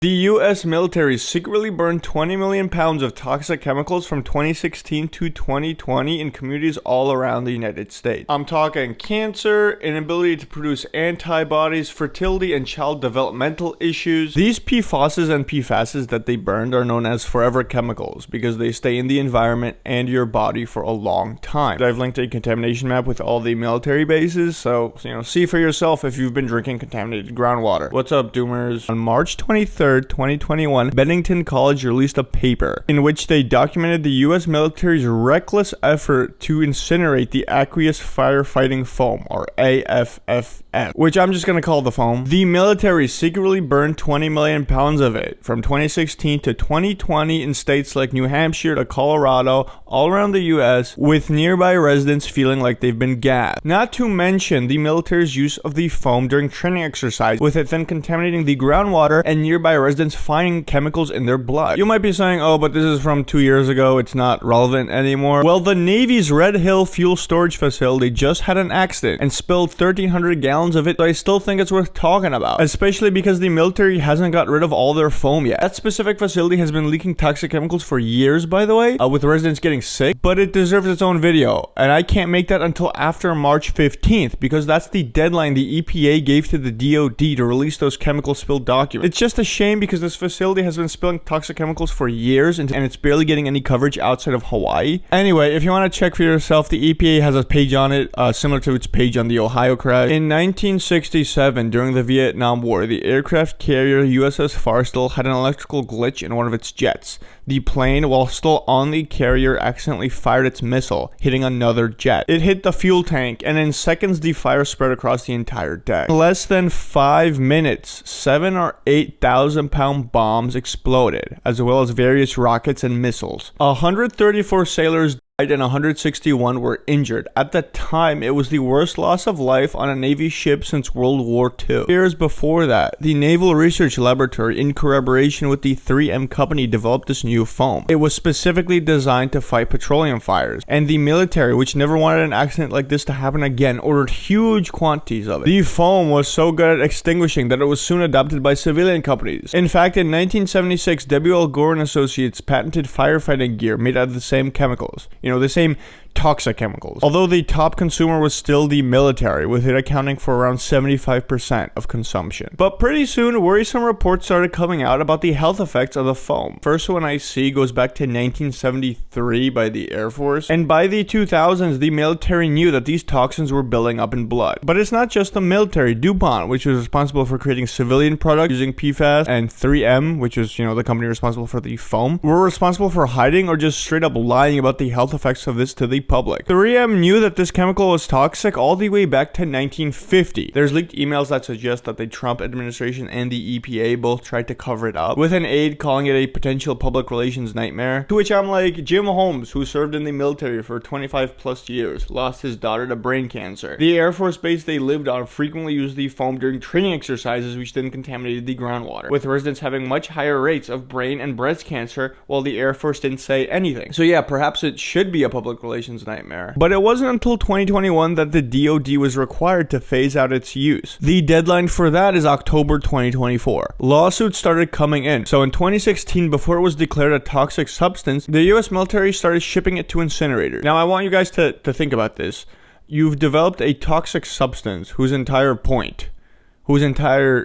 The US military secretly burned 20 million pounds of toxic chemicals from 2016 to 2020 in communities all around the United States. I'm talking cancer, inability to produce antibodies, fertility and child developmental issues. These PFOSs and PFASs that they burned are known as forever chemicals because they stay in the environment and your body for a long time. I've linked a contamination map with all the military bases, so see for yourself if you've been drinking contaminated groundwater. What's up, Doomers? On March 23rd, 2021, Bennington College released a paper in which they documented the US military's reckless effort to incinerate the aqueous firefighting foam, or AFFF, which I'm just gonna call the foam. The military secretly burned 20 million pounds of it from 2016 to 2020 in states like New Hampshire to Colorado, all around the US, with nearby residents feeling like they've been gassed. Not to mention the military's use of the foam during training exercise, with it then contaminating the groundwater and nearby residents finding chemicals in their blood. You might be saying, oh, but this is from 2 years ago, it's not relevant anymore. Well, the Navy's Red Hill fuel storage facility just had an accident and spilled 1,300 gallons of it, so I still think it's worth talking about, especially because the military hasn't got rid of all their foam yet. That specific facility has been leaking toxic chemicals for years, by the way, with residents getting sick, but it deserves its own video, and I can't make that until after March 15th, because that's the deadline the EPA gave to the DOD to release those chemical spill documents. It's just a shame because this facility has been spilling toxic chemicals for years and it's barely getting any coverage outside of Hawaii. Anyway, if you want to check for yourself, the EPA has a page on it similar to its page on the Ohio crash. In 1967, during the Vietnam War, the aircraft carrier USS Farstal had an electrical glitch in one of its jets. The plane, while still on the carrier, accidentally fired its missile, hitting another jet. It hit the fuel tank, and in seconds the fire spread across the entire deck. In less than 5 minutes, 7,000 or 8,000 pound bombs exploded, as well as various rockets and missiles. 134 sailors died and 161 were injured. At the time, it was the worst loss of life on a Navy ship since World War II. Years before that, the Naval Research Laboratory, in collaboration with the 3M company, developed this new foam. It was specifically designed to fight petroleum fires, and the military, which never wanted an accident like this to happen again, ordered huge quantities of it. The foam was so good at extinguishing that it was soon adopted by civilian companies. In fact, in 1976, W.L. Gore and Associates patented firefighting gear made out of the same chemicals. The same toxic chemicals. Although the top consumer was still the military, with it accounting for around 75% of consumption. But pretty soon, worrisome reports started coming out about the health effects of the foam. First one I see goes back to 1973 by the Air Force, and by the 2000s, the military knew that these toxins were building up in blood. But it's not just the military. DuPont, which was responsible for creating civilian products using PFAS, and 3M, which was, the company responsible for the foam, were responsible for hiding or just straight up lying about the health effects of this to the public. 3M knew that this chemical was toxic all the way back to 1950. There's leaked emails that suggest that the Trump administration and the EPA both tried to cover it up, with an aide calling it a potential public relations nightmare. To which I'm like, Jim Holmes, who served in the military for 25 plus years, lost his daughter to brain cancer. The Air Force base they lived on frequently used the foam during training exercises, which then contaminated the groundwater, with residents having much higher rates of brain and breast cancer, while the Air Force didn't say anything. So yeah, perhaps it should be a public relations nightmare. But it wasn't until 2021 that the DoD was required to phase out its use. The deadline for that is October 2024. Lawsuits started coming in. So in 2016, before it was declared a toxic substance, the US military started shipping it to incinerators. Now I want you guys to think about this. You've developed a toxic substance whose entire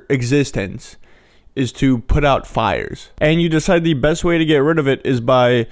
existence is to put out fires. And you decide the best way to get rid of it is by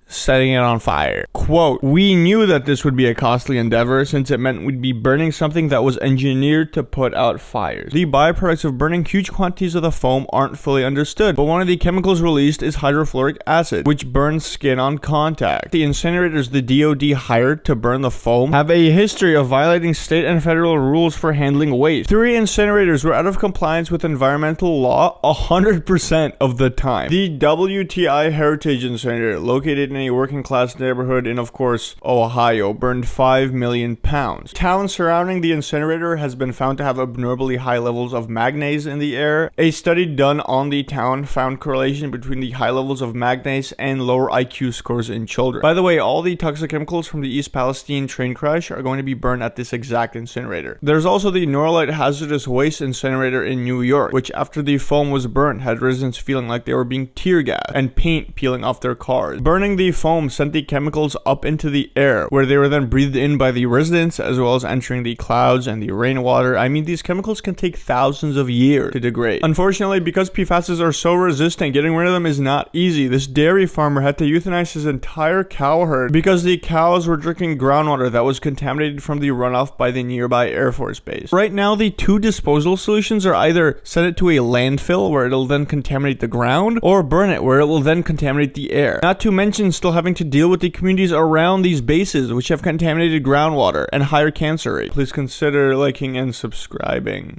setting it on fire. Quote, "We knew that this would be a costly endeavor since it meant we'd be burning something that was engineered to put out fires. The byproducts of burning huge quantities of the foam aren't fully understood, but one of the chemicals released is hydrofluoric acid, which burns skin on contact. The incinerators the DoD hired to burn the foam have a history of violating state and federal rules for handling waste. 3 incinerators were out of compliance with environmental law 100% of the time. The WTI Heritage Incinerator, located any working class neighborhood in, of course, Ohio, burned 5 million pounds. Towns surrounding the incinerator has been found to have abnormally high levels of manganese in the air. A study done on the town found correlation between the high levels of manganese and lower IQ scores in children. By the way, all the toxic chemicals from the East Palestine train crash are going to be burned at this exact incinerator. There's also the Norlite hazardous waste incinerator in New York, which after the foam was burned had residents feeling like they were being tear gassed and paint peeling off their cars. Burning the foam sent the chemicals up into the air, where they were then breathed in by the residents as well as entering the clouds and the rainwater. I mean, these chemicals can take thousands of years to degrade. Unfortunately, because PFASs are so resistant, getting rid of them is not easy. This dairy farmer had to euthanize his entire cow herd because the cows were drinking groundwater that was contaminated from the runoff by the nearby Air Force Base. Right now, the two disposal solutions are either send it to a landfill where it'll then contaminate the ground, or burn it where it will then contaminate the air. Not to mention still having to deal with the communities around these bases which have contaminated groundwater and higher cancer rate. Please consider liking and subscribing.